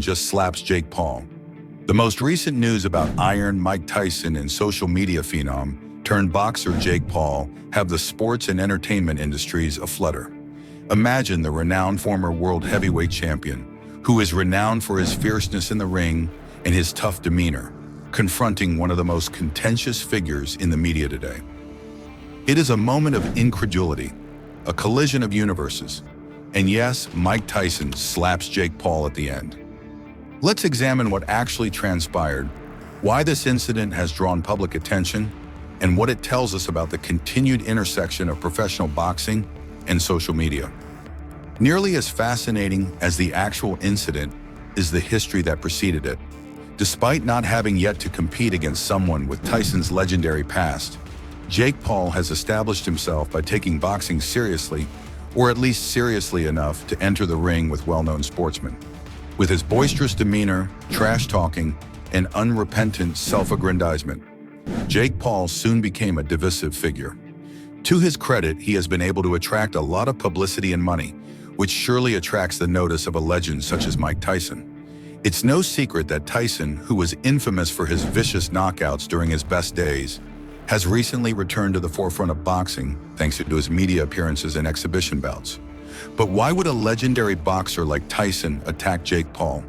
than just slaps Jake Paul. The most recent news about Iron Mike Tyson and social media phenom turned boxer Jake Paul have the sports and entertainment industries aflutter. Imagine the renowned former world heavyweight champion, who is renowned for his fierceness in the ring and his tough demeanor, confronting one of the most contentious figures in the media today. It is a moment of incredulity, a collision of universes, and yes, Mike Tyson slaps Jake Paul at the end. Let's examine what actually transpired, why this incident has drawn public attention, and what it tells us about the continued intersection of professional boxing and social media. Nearly as fascinating as the actual incident is the history that preceded it. Despite not having yet to compete against someone with Tyson's legendary past, Jake Paul has established himself by taking boxing seriously, or at least seriously enough to enter the ring with well-known sportsmen. With his boisterous demeanor, trash-talking, and unrepentant self-aggrandizement, Jake Paul soon became a divisive figure. To his credit, he has been able to attract a lot of publicity and money, which surely attracts the notice of a legend such as Mike Tyson. It's no secret that Tyson, who was infamous for his vicious knockouts during his best days, has recently returned to the forefront of boxing thanks to his media appearances and exhibition bouts. But why would a legendary boxer like Tyson attack Jake Paul?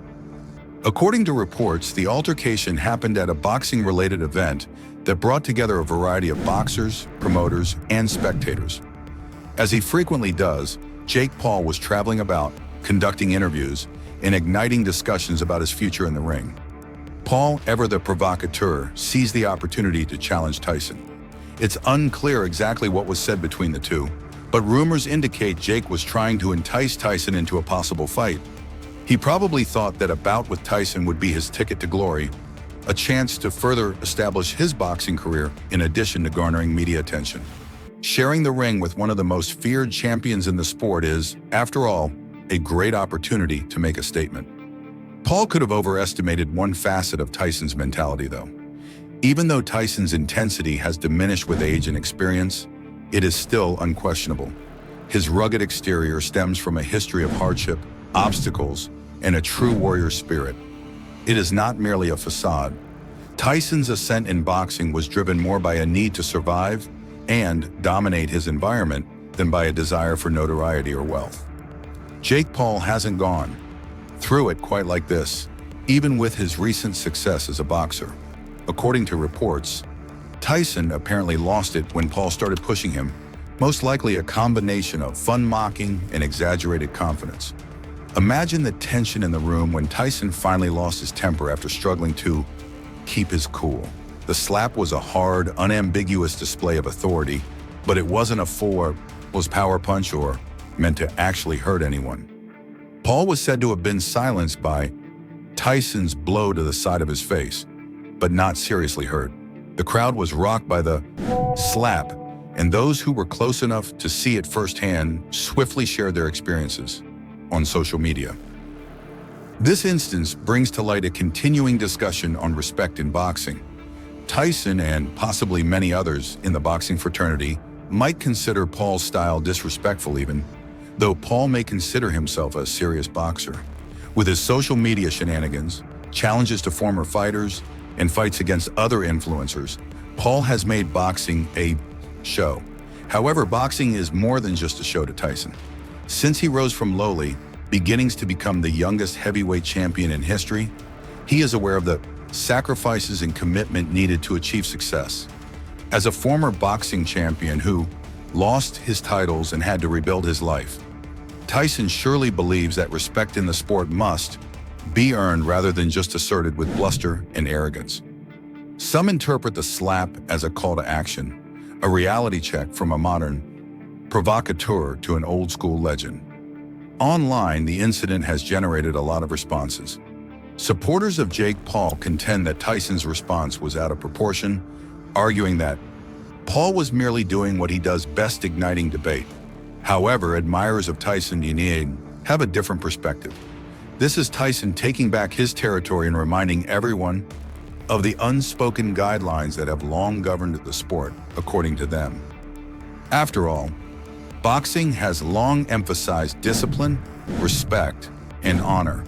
According to reports, the altercation happened at a boxing-related event that brought together a variety of boxers, promoters, and spectators. As he frequently does, Jake Paul was traveling about, conducting interviews, and igniting discussions about his future in the ring. Paul, ever the provocateur, seized the opportunity to challenge Tyson. It's unclear exactly what was said between the two, but rumors indicate Jake was trying to entice Tyson into a possible fight. He probably thought that a bout with Tyson would be his ticket to glory, a chance to further establish his boxing career in addition to garnering media attention. Sharing the ring with one of the most feared champions in the sport is, after all, a great opportunity to make a statement. Paul could have overestimated one facet of Tyson's mentality, though. Even though Tyson's intensity has diminished with age and experience, it is still unquestionable. His rugged exterior stems from a history of hardship, obstacles, and a true warrior spirit. It is not merely a facade. Tyson's ascent in boxing was driven more by a need to survive and dominate his environment than by a desire for notoriety or wealth. Jake Paul hasn't gone through it quite like this, even with his recent success as a boxer. According to reports, Tyson apparently lost it when Paul started pushing him, most likely a combination of fun-mocking and exaggerated confidence. Imagine the tension in the room when Tyson finally lost his temper after struggling to keep his cool. The slap was a hard, unambiguous display of authority, but it wasn't a full power punch or meant to actually hurt anyone. Paul was said to have been silenced by Tyson's blow to the side of his face, but not seriously hurt. The crowd was rocked by the slap, and those who were close enough to see it firsthand swiftly shared their experiences on social media. This instance brings to light a continuing discussion on respect in boxing. Tyson, and possibly many others in the boxing fraternity, might consider Paul's style disrespectful even, though Paul may consider himself a serious boxer. With his social media shenanigans, challenges to former fighters, and fights against other influencers, Paul has made boxing a show. However, boxing is more than just a show to Tyson. Since he rose from lowly beginnings to become the youngest heavyweight champion in history, he is aware of the sacrifices and commitment needed to achieve success. As a former boxing champion who lost his titles and had to rebuild his life, Tyson surely believes that respect in the sport must be earned rather than just asserted with bluster and arrogance. Some interpret the slap as a call to action, a reality check from a modern provocateur to an old-school legend. Online, the incident has generated a lot of responses. Supporters of Jake Paul contend that Tyson's response was out of proportion, arguing that Paul was merely doing what he does best, igniting debate. However, admirers of Tyson have a different perspective. This is Tyson taking back his territory and reminding everyone of the unspoken guidelines that have long governed the sport, according to them. After all, boxing has long emphasized discipline, respect, and honor.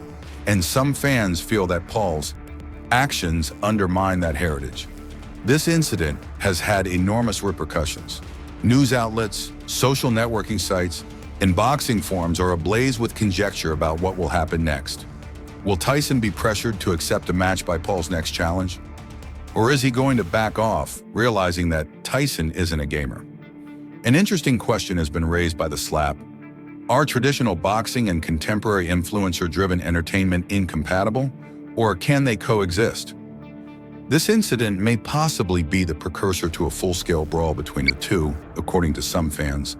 And some fans feel that Paul's actions undermine that heritage. This incident has had enormous repercussions. News outlets, social networking sites, and boxing forums are ablaze with conjecture about what will happen next. Will Tyson be pressured to accept a match by Paul's next challenge? Or is he going to back off, realizing that Tyson isn't a gamer? An interesting question has been raised by the SLAP. Are traditional boxing and contemporary influencer-driven entertainment incompatible, or can they coexist? This incident may possibly be the precursor to a full-scale brawl between the two, according to some fans.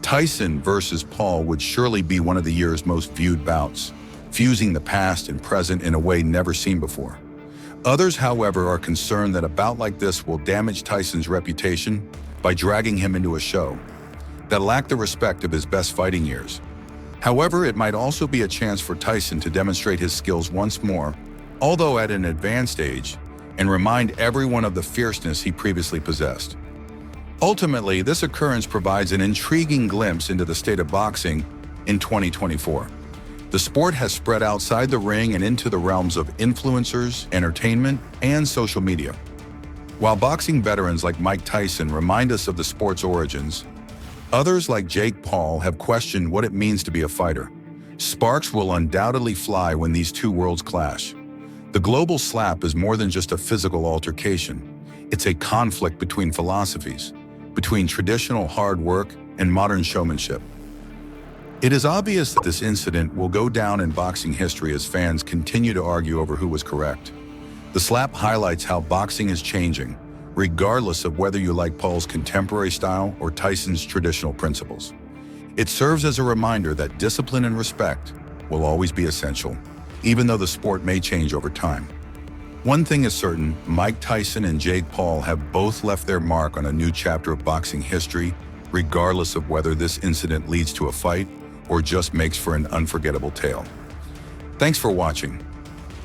Tyson versus Paul would surely be one of the year's most viewed bouts, fusing the past and present in a way never seen before. Others, however, are concerned that a bout like this will damage Tyson's reputation by dragging him into a show that lacked the respect of his best fighting years. However, it might also be a chance for Tyson to demonstrate his skills once more, although at an advanced age, and remind everyone of the fierceness he previously possessed. Ultimately, this occurrence provides an intriguing glimpse into the state of boxing in 2024. The sport has spread outside the ring and into the realms of influencers, entertainment, and social media. While boxing veterans like Mike Tyson remind us of the sport's origins, others like Jake Paul have questioned what it means to be a fighter. Sparks will undoubtedly fly when these two worlds clash. The global slap is more than just a physical altercation. It's a conflict between philosophies, between traditional hard work and modern showmanship. It is obvious that this incident will go down in boxing history as fans continue to argue over who was correct. The slap highlights how boxing is changing, regardless of whether you like Paul's contemporary style or Tyson's traditional principles. It serves as a reminder that discipline and respect will always be essential, even though the sport may change over time. One thing is certain, Mike Tyson and Jake Paul have both left their mark on a new chapter of boxing history, regardless of whether this incident leads to a fight or just makes for an unforgettable tale. Thanks for watching.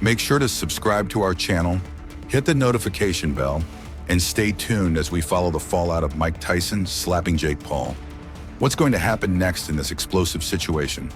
Make sure to subscribe to our channel, hit the notification bell, and stay tuned as we follow the fallout of Mike Tyson slapping Jake Paul. What's going to happen next in this explosive situation?